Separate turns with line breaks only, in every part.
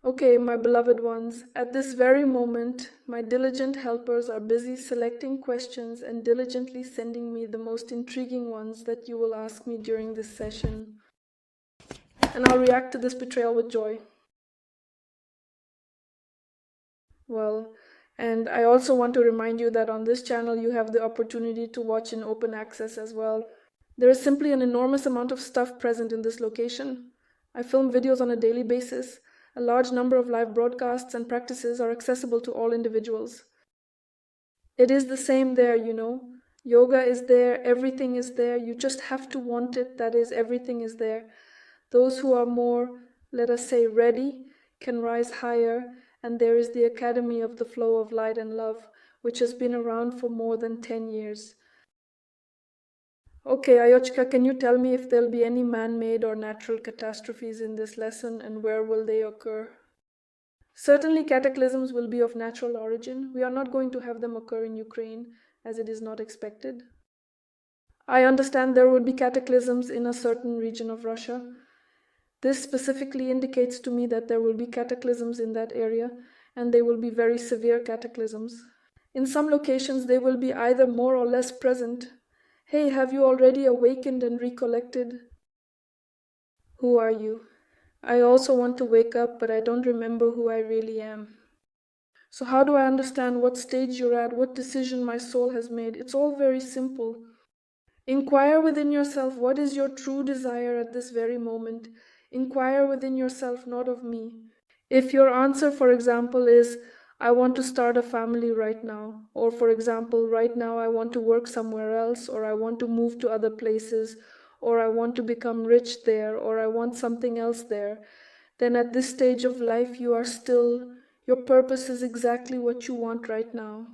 Okay, my beloved ones, at this very moment, my diligent helpers are busy selecting questions and diligently sending me the most intriguing ones that you will ask me during this session. And I'll react to this betrayal with joy. Well, and I also want to remind you that on this channel you have the opportunity to watch in open access as well. There is simply an enormous amount of stuff present in this location. I film videos on a daily basis. A large number of live broadcasts and practices are accessible to all individuals. It is the same there, you know. Yoga is there, everything is there. You just have to want it. That is, everything is there. Those who are more, let us say, ready, can rise higher, and there is the Academy of the Flow of Light and Love, which has been around for more than 10 years. Okay, Ayochka, can you tell me if there'll be any man-made or natural catastrophes in this lesson, and where will they occur? Certainly cataclysms will be of natural origin. We are not going to have them occur in Ukraine, as it is not expected. I understand there will be cataclysms in a certain region of Russia. This specifically indicates to me that there will be cataclysms in that area, and they will be very severe cataclysms. In some locations, they will be either more or less present. Hey, have you already awakened and recollected? Who are you? I also want to wake up, but I don't remember who I really am. So how do I understand what stage you're at, what decision my soul has made? It's all very simple. Inquire within yourself, what is your true desire at this very moment? Inquire within yourself, not of me. If your answer, for example, is, I want to start a family right now, or for example, right now I want to work somewhere else, or I want to move to other places, or I want to become rich there, or I want something else there, then at this stage of life you are still, your purpose is exactly what you want right now.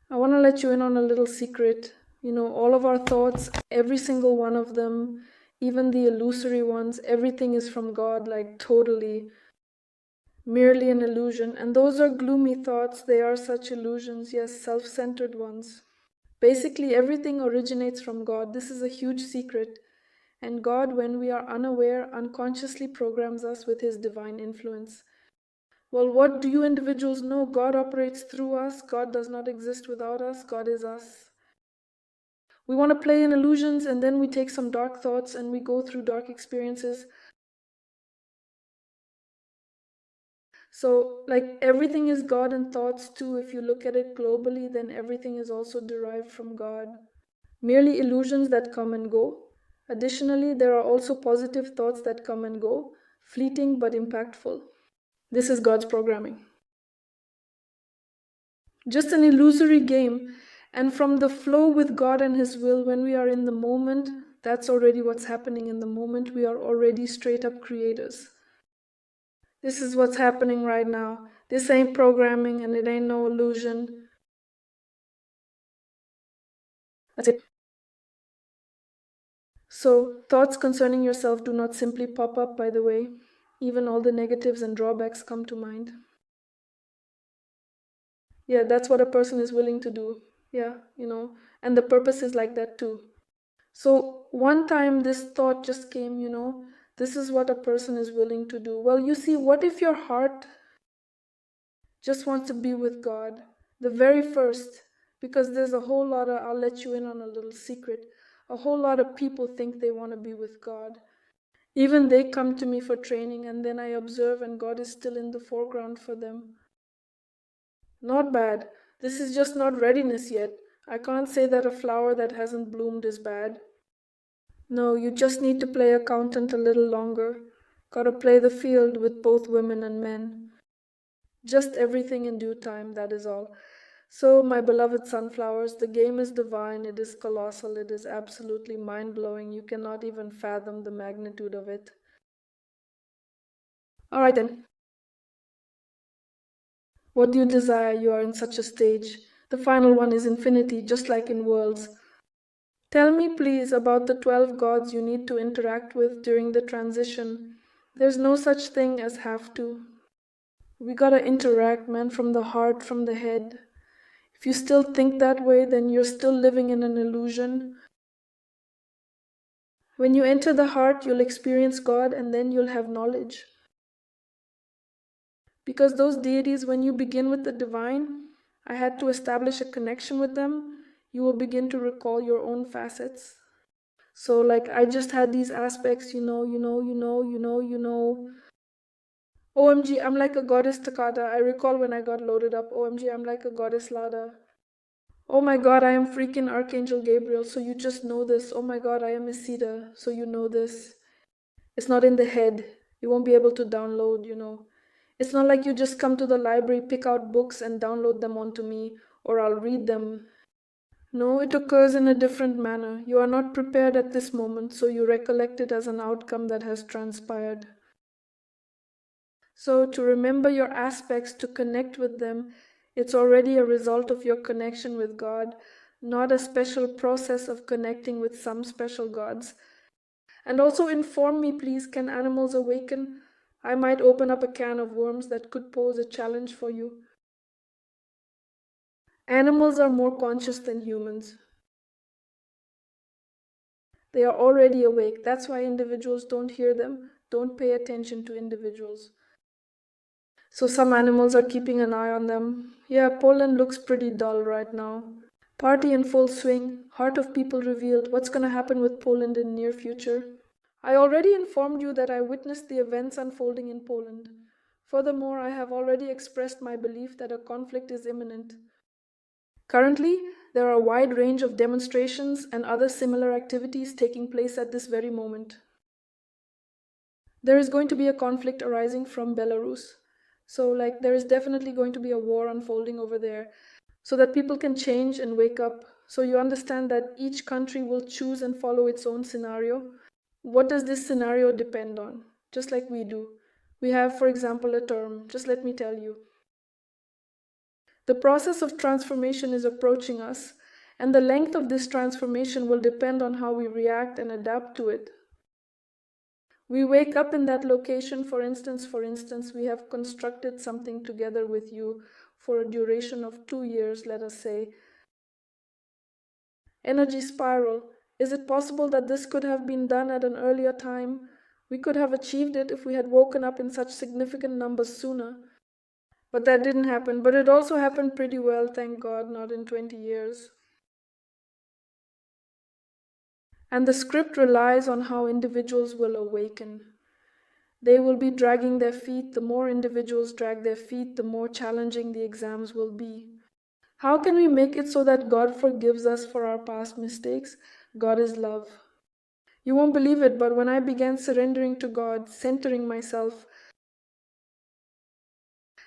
I want to let you in on a little secret. You know, all of our thoughts, every single one of them, even the illusory ones, everything is from God, like totally. Merely an illusion. And those are gloomy thoughts, they are such illusions, yes, self-centered ones. Basically, everything originates from God. This is a huge secret. And God, when we are unaware, unconsciously programs us with His divine influence. Well, what do you individuals know? God operates through us. God does not exist without us. God is us. We want to play in illusions, and then we take some dark thoughts and we go through dark experiences. So, like, everything is God in thoughts too. If you look at it globally, then everything is also derived from God. Merely illusions that come and go. Additionally, there are also positive thoughts that come and go, fleeting but impactful. This is God's programming. Just an illusory game. And from the flow with God and His will, when we are in the moment, that's already what's happening in the moment. We are already straight up creators. This is what's happening right now. This ain't programming and it ain't no illusion. That's it. So, thoughts concerning yourself do not simply pop up, by the way. Even all the negatives and drawbacks come to mind. Yeah, that's what a person is willing to do. Yeah, you know, and the purpose is like that too. So, one time this thought just came, you know, this is what a person is willing to do. Well, you see, what if your heart just wants to be with God? The very first, because there's a whole lot of, I'll let you in on a little secret, a whole lot of people think they want to be with God. Even they come to me for training, and then I observe, and God is still in the foreground for them. Not bad. This is just not readiness yet. I can't say that a flower that hasn't bloomed is bad. No, you just need to play accountant a little longer. Gotta play the field with both women and men. Just everything in due time, that is all. So, my beloved sunflowers, the game is divine, it is colossal, it is absolutely mind-blowing. You cannot even fathom the magnitude of it. Alright then. What do you desire? You are in such a stage. The final one is infinity, just like in worlds. Tell me, please, about the 12 gods you need to interact with during the transition. There's no such thing as have to. We gotta interact, man, from the heart, from the head. If you still think that way, then you're still living in an illusion. When you enter the heart, you'll experience God and then you'll have knowledge. Because those deities, when you begin with the divine, I had to establish a connection with them. You will begin to recall your own facets. So like I just had these aspects, OMG, I'm like a goddess Takata. I recall when I got loaded up. OMG, I'm like a goddess Lada. Oh my god, I am freaking Archangel Gabriel, so you just know this. Oh my god, I am Isida, so you know this. It's not in the head. You won't be able to download. It's not like you just come to the library, pick out books, and download them onto me, or I'll read them. No, it occurs in a different manner. You are not prepared at this moment, so you recollect it as an outcome that has transpired. So, to remember your aspects, to connect with them, it's already a result of your connection with God, not a special process of connecting with some special gods. And also inform me, please, can animals awaken? I might open up a can of worms that could pose a challenge for you. Animals are more conscious than humans. They are already awake. That's why individuals don't hear them, don't pay attention to individuals. So some animals are keeping an eye on them. Yeah, Poland looks pretty dull right now. Party in full swing, heart of people revealed. What's going to happen with Poland in near future? I already informed you that I witnessed the events unfolding in Poland. Furthermore, I have already expressed my belief that a conflict is imminent. Currently, there are a wide range of demonstrations and other similar activities taking place at this very moment. There is going to be a conflict arising from Belarus. So, there is definitely going to be a war unfolding over there so that people can change and wake up. So, you understand that each country will choose and follow its own scenario. What does this scenario depend on? Just like we do. We have, for example, a term. Just let me tell you. The process of transformation is approaching us, and the length of this transformation will depend on how we react and adapt to it. We wake up in that location, for instance, we have constructed something together with you for a duration of 2 years, let us say. Energy spiral. Is it possible that this could have been done at an earlier time? We could have achieved it if we had woken up in such significant numbers sooner. But that didn't happen. But it also happened pretty well, thank God, not in 20 years. And the script relies on how individuals will awaken. They will be dragging their feet. The more individuals drag their feet, the more challenging the exams will be. How can we make it so that God forgives us for our past mistakes? God is love. You won't believe it, but when I began surrendering to God, centering myself,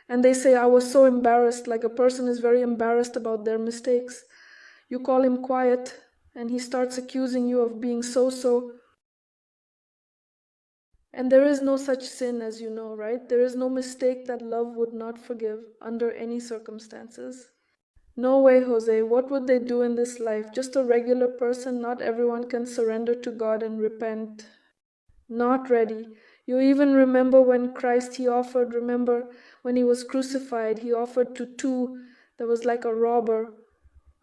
and they say I was so embarrassed, like a person is very embarrassed about their mistakes. You call him quiet, and he starts accusing you of being so. And there is no such sin, as you know, right? There is no mistake that love would not forgive under any circumstances. No way, Jose. What would they do in this life? Just a regular person. Not everyone can surrender to God and repent. Not ready. You even remember when Christ, remember when he was crucified, he offered to two, there was like a robber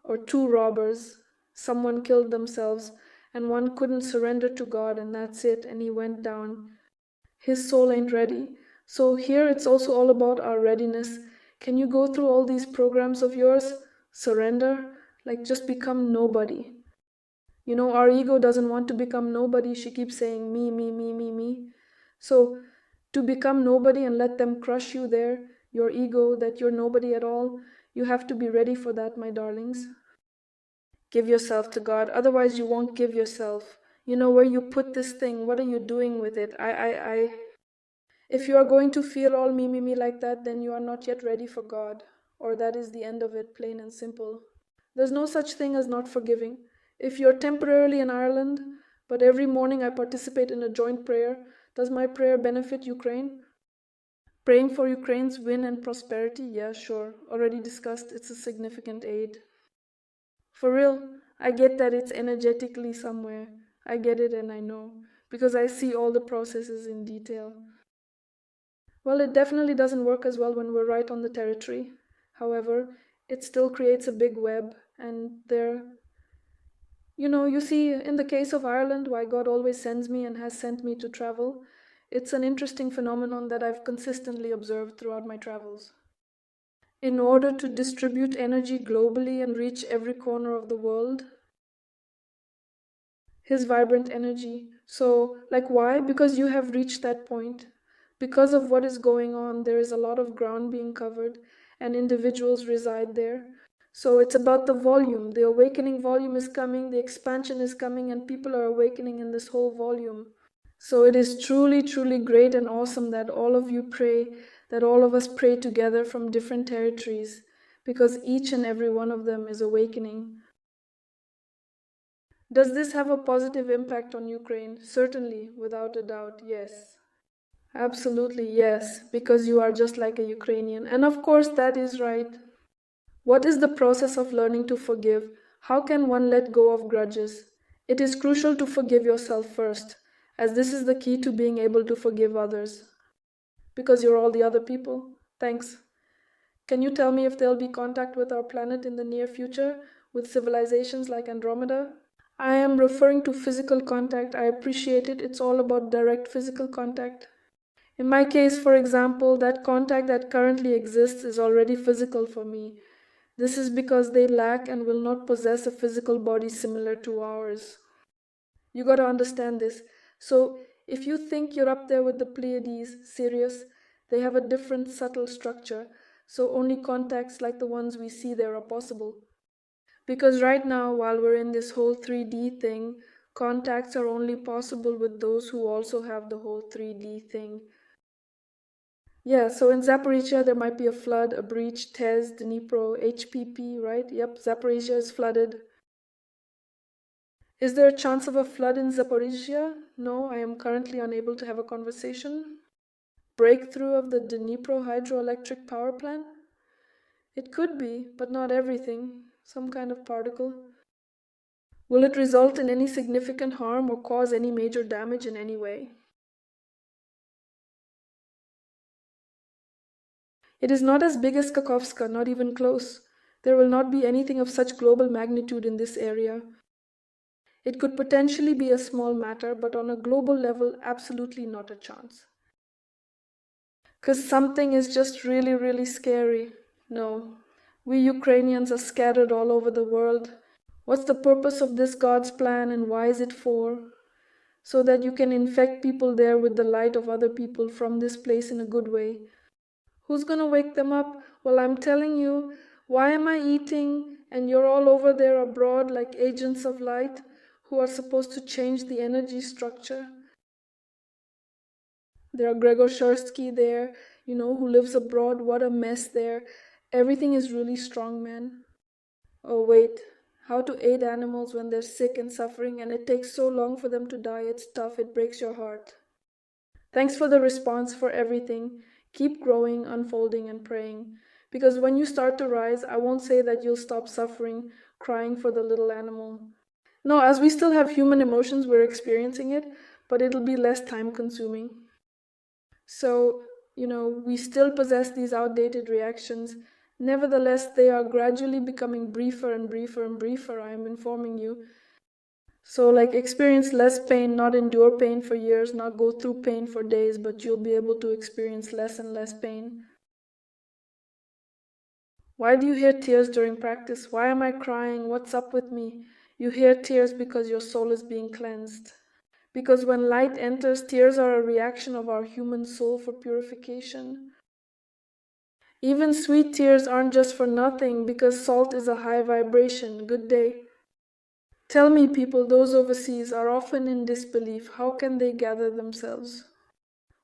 or two robbers. Someone killed themselves and one couldn't surrender to God, and that's it, and he went down. His soul ain't ready. So here it's also all about our readiness. Can you go through all these programs of yours? Surrender? Like just become nobody. Our ego doesn't want to become nobody. She keeps saying me, me, me, me, me. So to become nobody and let them crush you there, your ego, that you're nobody at all, you have to be ready for that, my darlings. Give yourself to God. Otherwise, you won't give yourself. Where you put this thing, what are you doing with it? If you are going to feel all me, me, me like that, then you are not yet ready for God. Or that is the end of it, plain and simple. There's no such thing as not forgiving. If you're temporarily in Ireland, but every morning I participate in a joint prayer, does my prayer benefit Ukraine? Praying for Ukraine's win and prosperity? Yeah, sure. Already discussed, it's a significant aid. For real, I get that it's energetically somewhere. I get it and I know, because I see all the processes in detail. Well, it definitely doesn't work as well when we're right on the territory. However, it still creates a big web, and you see, in the case of Ireland, why God always sends me and has sent me to travel, It's an interesting phenomenon that I've consistently observed throughout my travels. In order to distribute energy globally and reach every corner of the world, his vibrant energy. So, like, why? Because you have reached that point. Because of what is going on, there is a lot of ground being covered, and individuals reside there. So, it's about the volume. The awakening volume is coming, the expansion is coming, and people are awakening in this whole volume. So, it is truly, truly great and awesome that all of you pray, that all of us pray together from different territories, because each and every one of them is awakening. Does this have a positive impact on Ukraine? Certainly, without a doubt, yes. Absolutely, yes, because you are just like a Ukrainian. And of course, that is right. What is the process of learning to forgive? How can one let go of grudges? It is crucial to forgive yourself first, as this is the key to being able to forgive others. Because you're all the other people. Thanks. Can you tell me if there'll be contact with our planet in the near future, with civilizations like Andromeda? I am referring to physical contact. I appreciate it. It's all about direct physical contact. In my case, for example, that contact that currently exists is already physical for me. This is because they lack and will not possess a physical body similar to ours. You gotta understand this. So, if you think you're up there with the Pleiades, Sirius, they have a different subtle structure, so only contacts like the ones we see there are possible. Because right now, while we're in this whole 3D thing, contacts are only possible with those who also have the whole 3D thing. Yeah, so in Zaporizhia, there might be a flood, a breach, TEZ, Dnipro, HPP, right? Yep, Zaporizhia is flooded. Is there a chance of a flood in Zaporizhia? No, I am currently unable to have a conversation. Breakthrough of the Dnipro hydroelectric power plant? It could be, but not everything. Some kind of particle. Will it result in any significant harm or cause any major damage in any way? It is not as big as Kakhovska, not even close. There will not be anything of such global magnitude in this area. It could potentially be a small matter, but on a global level, absolutely not a chance. Because something is just really, really scary. No, we Ukrainians are scattered all over the world. What's the purpose of this God's plan and why is it for? So that you can infect people there with the light of other people from this place in a good way. Who's gonna wake them up? Well, I'm telling you, why am I eating and you're all over there abroad like agents of light who are supposed to change the energy structure? There are Gregor Shersky there, who lives abroad. What a mess there. Everything is really strong, man. Oh, wait. How to aid animals when they're sick and suffering and it takes so long for them to die. It's tough. It breaks your heart. Thanks for the response, for everything. Keep growing, unfolding, and praying. Because when you start to rise, I won't say that you'll stop suffering, crying for the little animal. No, as we still have human emotions, we're experiencing it, but it'll be less time consuming. So, we still possess these outdated reactions. Nevertheless, they are gradually becoming briefer and briefer and briefer, I am informing you. So, like, experience less pain, not endure pain for years, not go through pain for days, but you'll be able to experience less and less pain. Why do you hear tears during practice? Why am I crying? What's up with me? You hear tears because your soul is being cleansed. Because when light enters, tears are a reaction of our human soul for purification. Even sweet tears aren't just for nothing, because salt is a high vibration. Good day. Tell me, people, those overseas are often in disbelief. How can they gather themselves?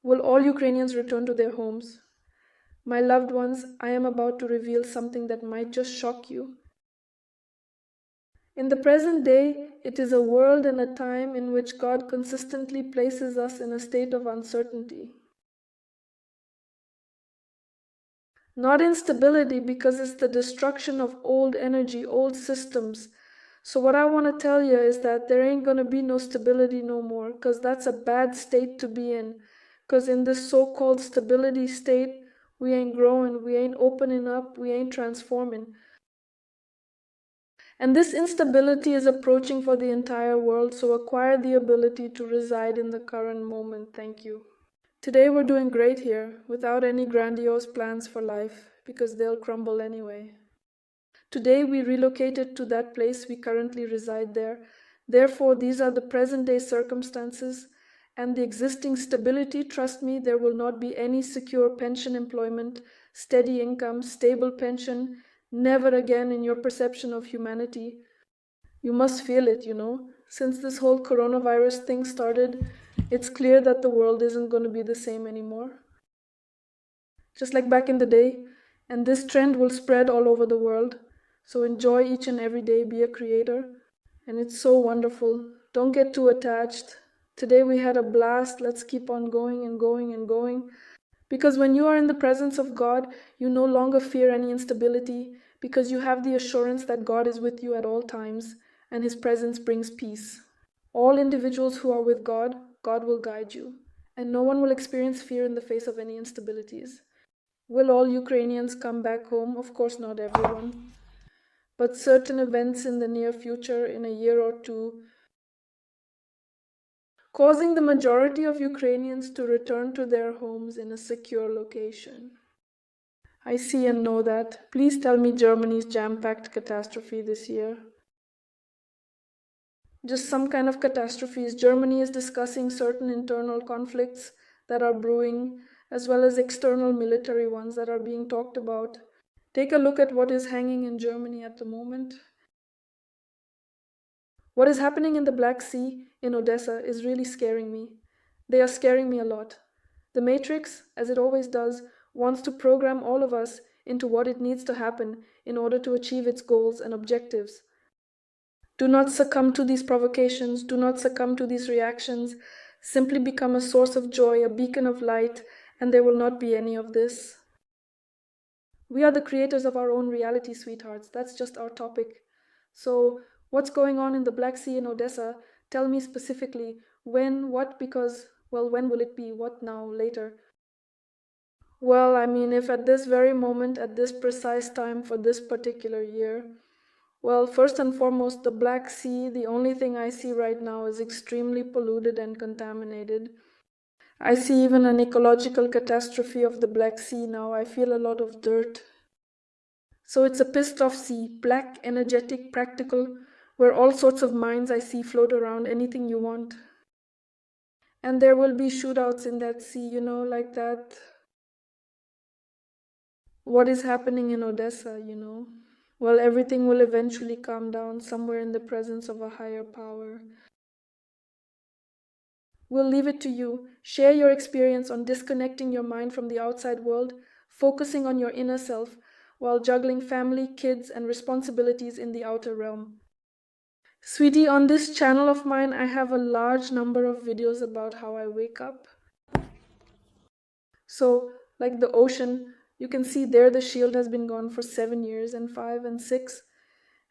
Will all Ukrainians return to their homes? My loved ones, I am about to reveal something that might just shock you. In the present day, it is a world and a time in which God consistently places us in a state of uncertainty. Not instability, because it's the destruction of old energy, old systems. So what I want to tell you is that there ain't going to be no stability no more, because that's a bad state to be in. Because in this so-called stability state, we ain't growing, we ain't opening up, we ain't transforming. And this instability is approaching for the entire world, so acquire the ability to reside in the current moment. Thank you. Today we're doing great here, without any grandiose plans for life, because they'll crumble anyway. Today we relocated to that place we currently reside there. Therefore, these are the present day circumstances and the existing stability. Trust me, there will not be any secure pension employment, steady income, stable pension, never again in your perception of humanity. You must feel it, Since this whole coronavirus thing started, it's clear that the world isn't going to be the same anymore. Just like back in the day, and this trend will spread all over the world. So enjoy each and every day, be a creator, and it's so wonderful. Don't get too attached. Today we had a blast. Let's keep on going and going and going. Because when you are in the presence of God, you no longer fear any instability, because you have the assurance that God is with you at all times, and His presence brings peace. All individuals who are with God, God will guide you, and no one will experience fear in the face of any instabilities. Will all Ukrainians come back home? Of course, not everyone. But certain events in the near future, in a year or two, causing the majority of Ukrainians to return to their homes in a secure location. I see and know that. Please tell me Germany's jam-packed catastrophe this year. Just some kind of catastrophes. Germany is discussing certain internal conflicts that are brewing, as well as external military ones that are being talked about. Take a look at what is hanging in Germany at the moment. What is happening in the Black Sea, in Odessa, is really scaring me. They are scaring me a lot. The Matrix, as it always does, wants to program all of us into what it needs to happen in order to achieve its goals and objectives. Do not succumb to these provocations. Do not succumb to these reactions. Simply become a source of joy, a beacon of light, and there will not be any of this. We are the creators of our own reality, sweethearts. That's just our topic. So, what's going on in the Black Sea in Odessa? Tell me specifically when, what, because, well, when will it be? What now, later? Well, I mean, if at this very moment, at this precise time for this particular year, well, first and foremost, the Black Sea, the only thing I see right now is extremely polluted and contaminated. I see even an ecological catastrophe of the Black Sea now. I feel a lot of dirt. So it's a pissed off sea, black, energetic, practical, where all sorts of minds I see float around, anything you want. And there will be shootouts in that sea, like that. What is happening in Odessa? Well, everything will eventually calm down somewhere in the presence of a higher power. We'll leave it to you. Share your experience on disconnecting your mind from the outside world, focusing on your inner self, while juggling family, kids, and responsibilities in the outer realm. Sweetie, on this channel of mine, I have a large number of videos about how I wake up. So, like the ocean, you can see there the shield has been gone for 7 years and 5 and 6.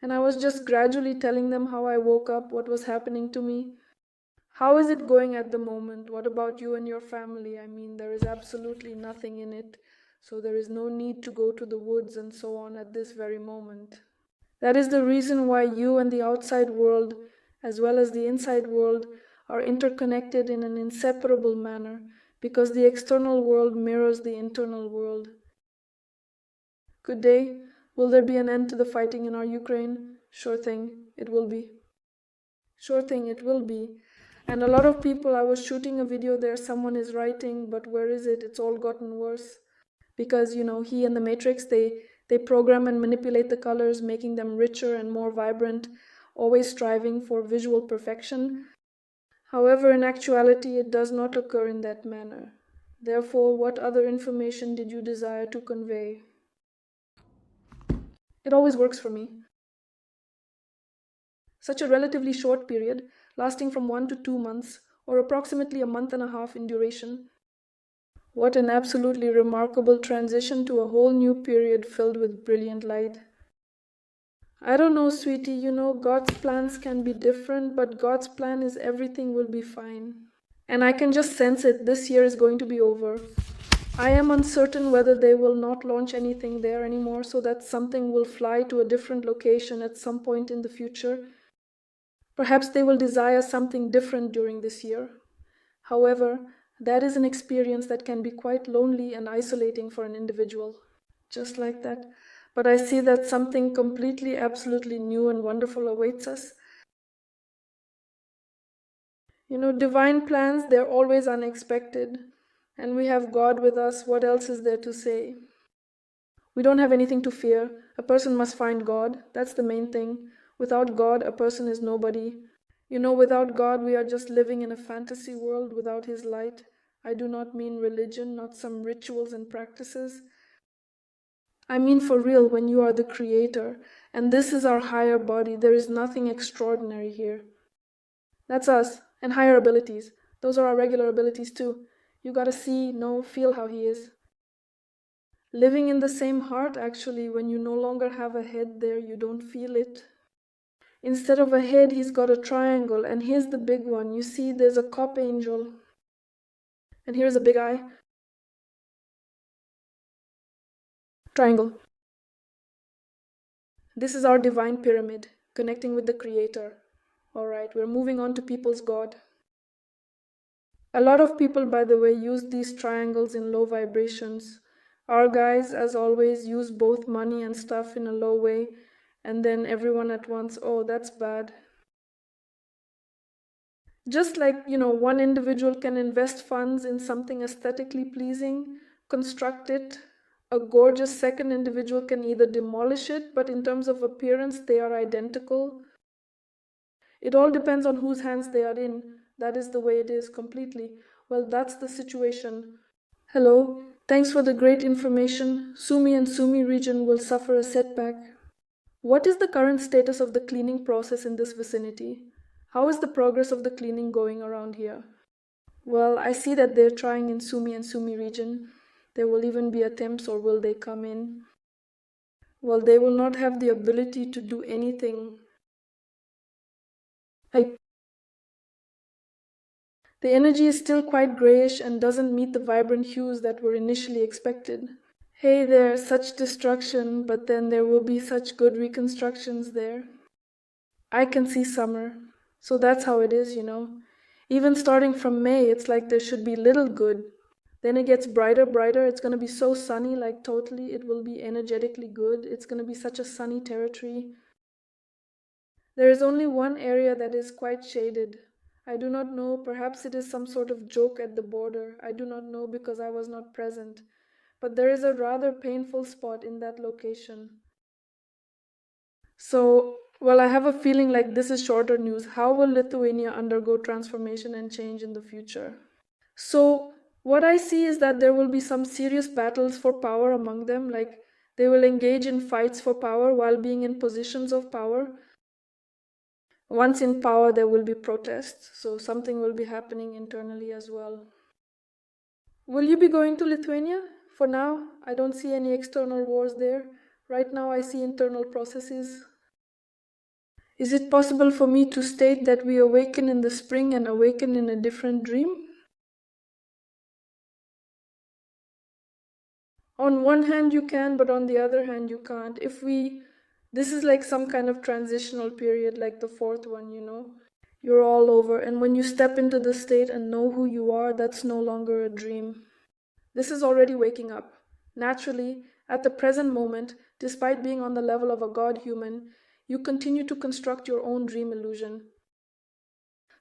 And I was just gradually telling them how I woke up, what was happening to me. How is it going at the moment? What about you and your family? I mean, there is absolutely nothing in it. So there is no need to go to the woods and so on at this very moment. That is the reason why you and the outside world, as well as the inside world, are interconnected in an inseparable manner, because the external world mirrors the internal world. Good day. Will there be an end to the fighting in our Ukraine? Sure thing, it will be. Sure thing, it will be. And a lot of people, I was shooting a video there, someone is writing, but where is it? It's all gotten worse. Because, he and the Matrix, they program and manipulate the colors, making them richer and more vibrant, always striving for visual perfection. However, in actuality, it does not occur in that manner. Therefore, what other information did you desire to convey? It always works for me. Such a relatively short period, lasting from 1 to 2 months, or approximately a month and a half in duration. What an absolutely remarkable transition to a whole new period filled with brilliant light. I don't know, sweetie, God's plans can be different, but God's plan is everything will be fine. And I can just sense it, this year is going to be over. I am uncertain whether they will not launch anything there anymore, so that something will fly to a different location at some point in the future. Perhaps they will desire something different during this year. However, That is an experience that can be quite lonely and isolating for an individual. Just like that. But I see that something completely, absolutely new and wonderful awaits us. Divine plans, they're always unexpected. And we have God with us. What else is there to say? We don't have anything to fear. A person must find God. That's the main thing. Without God, a person is nobody. Without God, we are just living in a fantasy world without His light. I do not mean religion, not some rituals and practices. I mean for real, when you are the creator, and this is our higher body, there is nothing extraordinary here. That's us, and higher abilities. Those are our regular abilities too. You gotta see, know, feel how He is. Living in the same heart, actually, when you no longer have a head there, you don't feel it. Instead of a head, He's got a triangle, and here's the big one. You see, there's a cop angel, and here's a big eye. Triangle. This is our divine pyramid, connecting with the Creator. Alright, we're moving on to people's God. A lot of people, by the way, use these triangles in low vibrations. Our guys, as always, use both money and stuff in a low way, and then everyone at once, oh, that's bad. Just like, one individual can invest funds in something aesthetically pleasing, construct it, a gorgeous second individual can either demolish it, but in terms of appearance, they are identical. It all depends on whose hands they are in. That is the way it is completely. Well, that's the situation. Hello, thanks for the great information. Sumi and Sumi region will suffer a setback. What is the current status of the cleaning process in this vicinity? How is the progress of the cleaning going around here? Well, I see that they're trying in Sumi and Sumi region. There will even be attempts, or will they come in? Well, they will not have the ability to do anything. The energy is still quite grayish and doesn't meet the vibrant hues that were initially expected. Hey there, such destruction, but then there will be such good reconstructions there. I can see summer. So that's how it is, Even starting from May, it's like there should be little good. Then it gets brighter, brighter. It's going to be so sunny, like totally. It will be energetically good. It's going to be such a sunny territory. There is only one area that is quite shaded. I do not know, perhaps it is some sort of joke at the border. I do not know because I was not present. But there is a rather painful spot in that location. So, well, I have a feeling like this is shorter news. How will Lithuania undergo transformation and change in the future? So, what I see is that there will be some serious battles for power among them, like they will engage in fights for power while being in positions of power. Once in power, there will be protests, so something will be happening internally as well. Will you be going to Lithuania? For now, I don't see any external wars there. Right now, I see internal processes. Is it possible for me to state that we awaken in the spring and awaken in a different dream? On one hand you can, but on the other hand you can't. This is like some kind of transitional period, like the fourth one, You're all over, and when you step into the state and know who you are, that's no longer a dream. This is already waking up. Naturally, at the present moment, despite being on the level of a god human, you continue to construct your own dream illusion.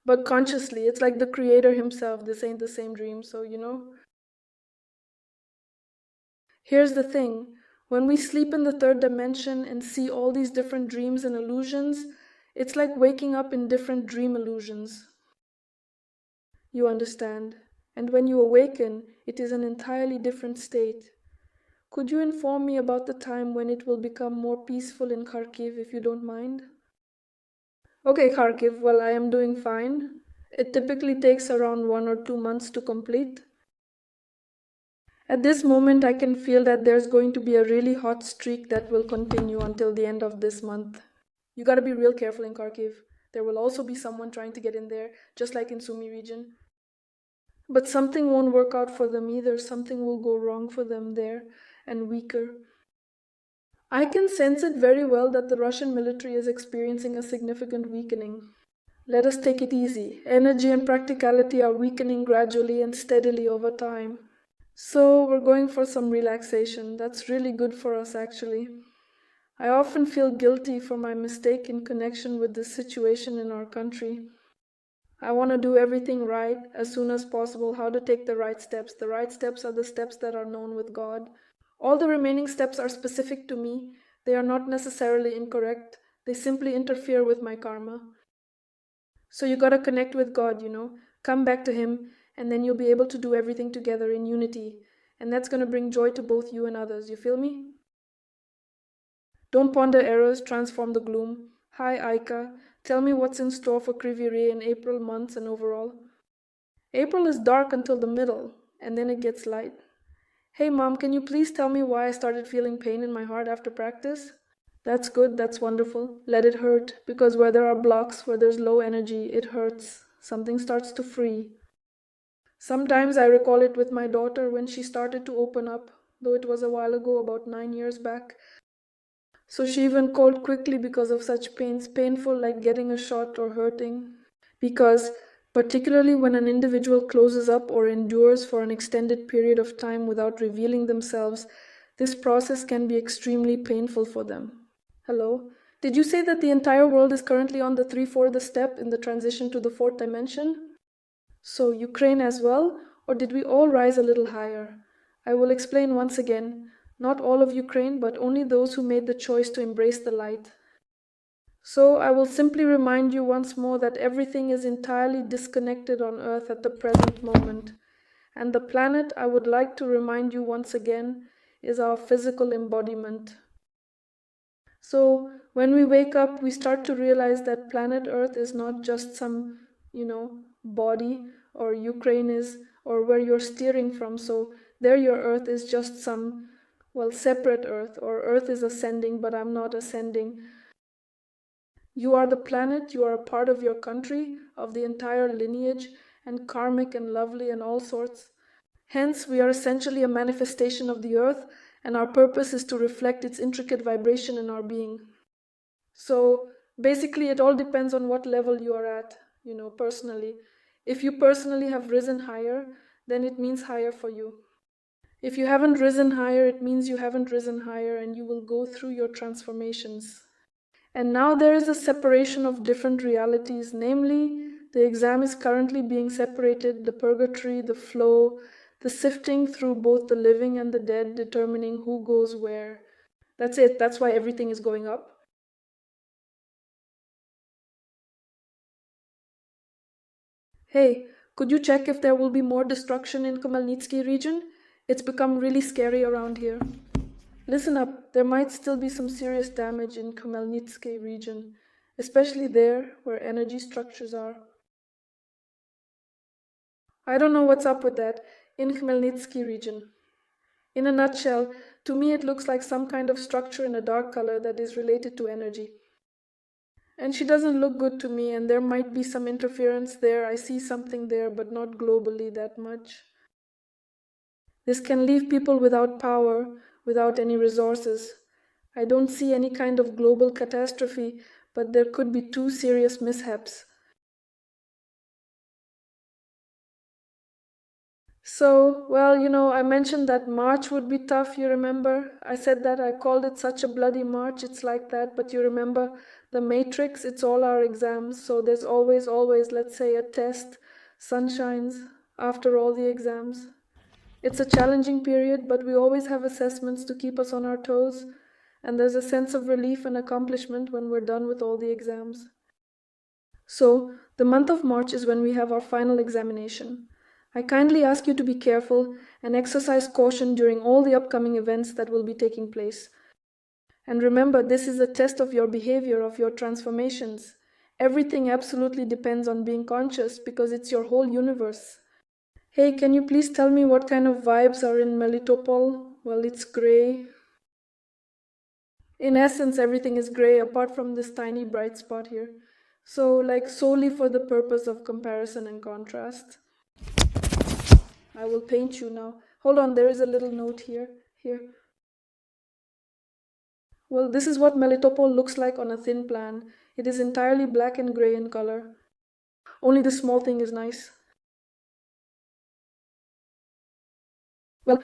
But consciously, it's like the creator himself. This ain't the same dream, so Here's the thing. When we sleep in the third dimension and see all these different dreams and illusions, it's like waking up in different dream illusions. You understand? And when you awaken, it is an entirely different state. Could you inform me about the time when it will become more peaceful in Kharkiv, if you don't mind? Okay, Kharkiv, well, I am doing fine. It typically takes around 1 or 2 months to complete. At this moment, I can feel that there's going to be a really hot streak that will continue until the end of this month. You gotta be real careful in Kharkiv. There will also be someone trying to get in there, just like in Sumy region. But something won't work out for them either. Something will go wrong for them there, and weaker. I can sense it very well that the Russian military is experiencing a significant weakening. Let us take it easy. Energy and practicality are weakening gradually and steadily over time. So we're going for some relaxation. That's really good for us, actually. I often feel guilty for my mistake in connection with this situation in our country. I want to do everything right as soon as possible, how to take the right steps. The right steps are the steps that are known with God. All the remaining steps are specific to me. They are not necessarily incorrect. They simply interfere with my karma. So you got to connect with God, come back to Him, and then you'll be able to do everything together in unity. And that's going to bring joy to both you and others. You feel me? Don't ponder errors, transform the gloom. Hi, Aika. Tell me what's in store for Kriviri in April months and overall. April is dark until the middle, and then it gets light. Hey, Mom, can you please tell me why I started feeling pain in my heart after practice? That's good, that's wonderful. Let it hurt, because where there are blocks, where there's low energy, it hurts. Something starts to free. Sometimes I recall it with my daughter when she started to open up, though it was a while ago, about 9 years back. So she even called quickly because of such pains, painful like getting a shot or hurting. Because, particularly when an individual closes up or endures for an extended period of time without revealing themselves, this process can be extremely painful for them. Hello? Did you say that the entire world is currently on the 3/4 step in the transition to the fourth dimension? So, Ukraine as well? Or did we all rise a little higher? I will explain once again. Not all of Ukraine, but only those who made the choice to embrace the light. So I will simply remind you once more that everything is entirely disconnected on Earth at the present moment. And the planet, I would like to remind you once again, is our physical embodiment. So when we wake up, we start to realize that planet Earth is not just some, body, or Ukraine is, or where you're steering from. So there your Earth is just some, separate Earth, or Earth is ascending, but I'm not ascending. You are the planet, you are a part of your country, of the entire lineage, and karmic and lovely and all sorts. Hence, we are essentially a manifestation of the earth, and our purpose is to reflect its intricate vibration in our being. So, basically, it all depends on what level you are at, personally. If you personally have risen higher, then it means higher for you. If you haven't risen higher, it means you haven't risen higher, and you will go through your transformations. And now there is a separation of different realities, namely, the exam is currently being separated, the purgatory, the flow, the sifting through both the living and the dead, determining who goes where. That's it, that's why everything is going up. Hey, could you check if there will be more destruction in Khmelnytsky region? It's become really scary around here. Listen up, there might still be some serious damage in Khmelnytsky region, especially there where energy structures are. I don't know what's up with that, in Khmelnytsky region. In a nutshell, to me it looks like some kind of structure in a dark color that is related to energy. And she doesn't look good to me, and there might be some interference there. I see something there, but not globally that much. This can leave people without power, without any resources. I don't see any kind of global catastrophe, but there could be two serious mishaps. So, I mentioned that March would be tough, you remember? I said that I called it such a bloody March, it's like that, but you remember the matrix, it's all our exams, so there's always, let's say, a test, sunshines, after all the exams. It's a challenging period, but we always have assessments to keep us on our toes, and there's a sense of relief and accomplishment when we're done with all the exams. So, the month of March is when we have our final examination. I kindly ask you to be careful and exercise caution during all the upcoming events that will be taking place. And remember, this is a test of your behavior, of your transformations. Everything absolutely depends on being conscious because it's your whole universe. Hey, can you please tell me what kind of vibes are in Melitopol? Well, it's gray. In essence, everything is gray apart from this tiny bright spot here. So, solely for the purpose of comparison and contrast. I will paint you now. Hold on, there is a little note here. Here. Well, this is what Melitopol looks like on a thin plan. It is entirely black and gray in color. Only the small thing is nice. Well,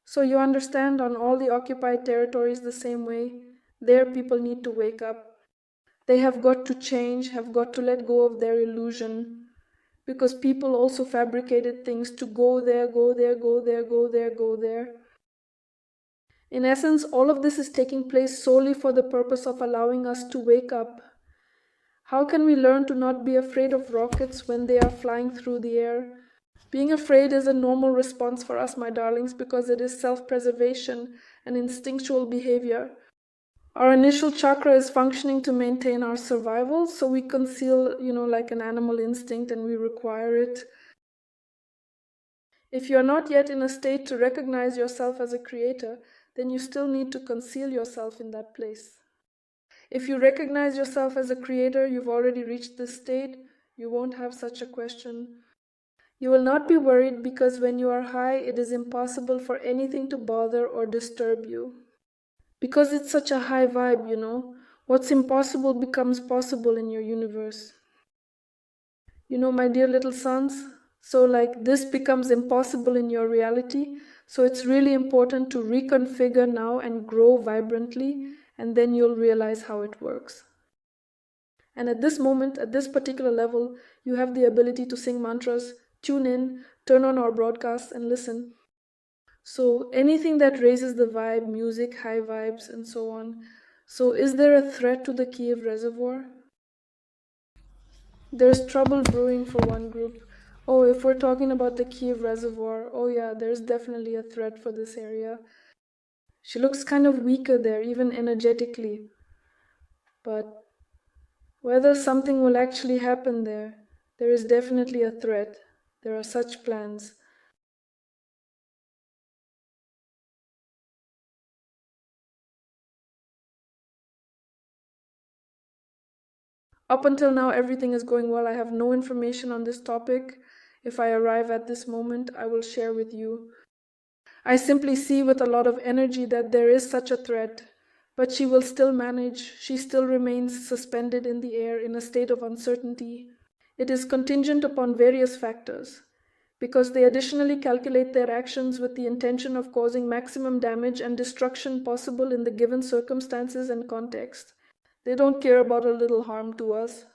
so you understand, on all the occupied territories the same way, there people need to wake up. They have got to change, have got to let go of their illusion, because people also fabricated things to go there, go there, go there, go there, go there. In essence, all of this is taking place solely for the purpose of allowing us to wake up. How can we learn to not be afraid of rockets when they are flying through the air? Being afraid is a normal response for us, my darlings, because it is self-preservation and instinctual behavior. Our initial chakra is functioning to maintain our survival, so we conceal, like an animal instinct, and we require it. If you are not yet in a state to recognize yourself as a creator, then you still need to conceal yourself in that place. If you recognize yourself as a creator, you've already reached this state, you won't have such a question. You will not be worried, because when you are high, it is impossible for anything to bother or disturb you. Because it's such a high vibe, what's impossible becomes possible in your universe. My dear little sons, so this becomes impossible in your reality, so it's really important to reconfigure now and grow vibrantly, and then you'll realize how it works. And at this moment, at this particular level, you have the ability to sing mantras, tune in, turn on our broadcasts, and listen. So anything that raises the vibe, music, high vibes, and so on. So is there a threat to the Kiev reservoir? There's trouble brewing for one group. Oh, if we're talking about the Kiev reservoir, oh yeah, there's definitely a threat for this area. She looks kind of weaker there, even energetically. But whether something will actually happen there is definitely a threat. There are such plans. Up until now, everything is going well. I have no information on this topic. If I arrive at this moment, I will share with you. I simply see with a lot of energy that there is such a threat, but she will still manage. She still remains suspended in the air in a state of uncertainty. It is contingent upon various factors, because they additionally calculate their actions with the intention of causing maximum damage and destruction possible in the given circumstances and context. They don't care about a little harm to us.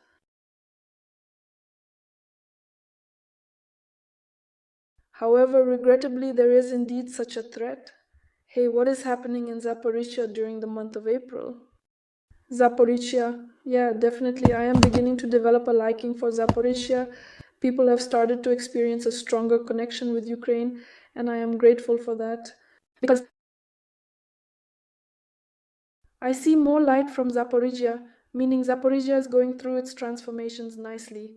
However, regrettably, there is indeed such a threat. Hey, what is happening in Zaporizhia during the month of April? Zaporizhia, yeah, definitely. I am beginning to develop a liking for Zaporizhia. People have started to experience a stronger connection with Ukraine, and I am grateful for that. Because I see more light from Zaporizhia, meaning Zaporizhia is going through its transformations nicely.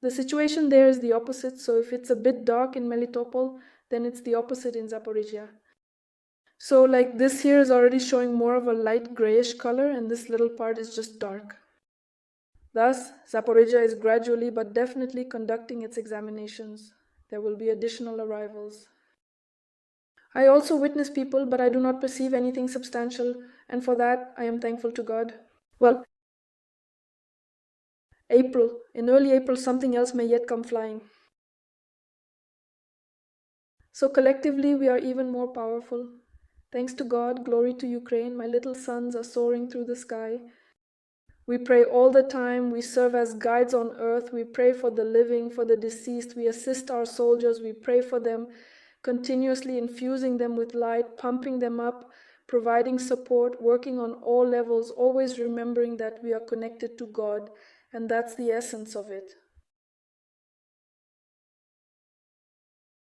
The situation there is the opposite, so if it's a bit dark in Melitopol, then it's the opposite in Zaporizhia. So this here is already showing more of a light grayish color, and this little part is just dark. Thus, Zaporizhia is gradually but definitely conducting its examinations. There will be additional arrivals. I also witness people, but I do not perceive anything substantial, and for that I am thankful to God. Well, April. In early April, something else may yet come flying. So collectively, we are even more powerful. Thanks to God, glory to Ukraine, my little sons are soaring through the sky. We pray all the time, we serve as guides on earth, we pray for the living, for the deceased, we assist our soldiers, we pray for them, continuously infusing them with light, pumping them up, providing support, working on all levels, always remembering that we are connected to God, and that's the essence of it.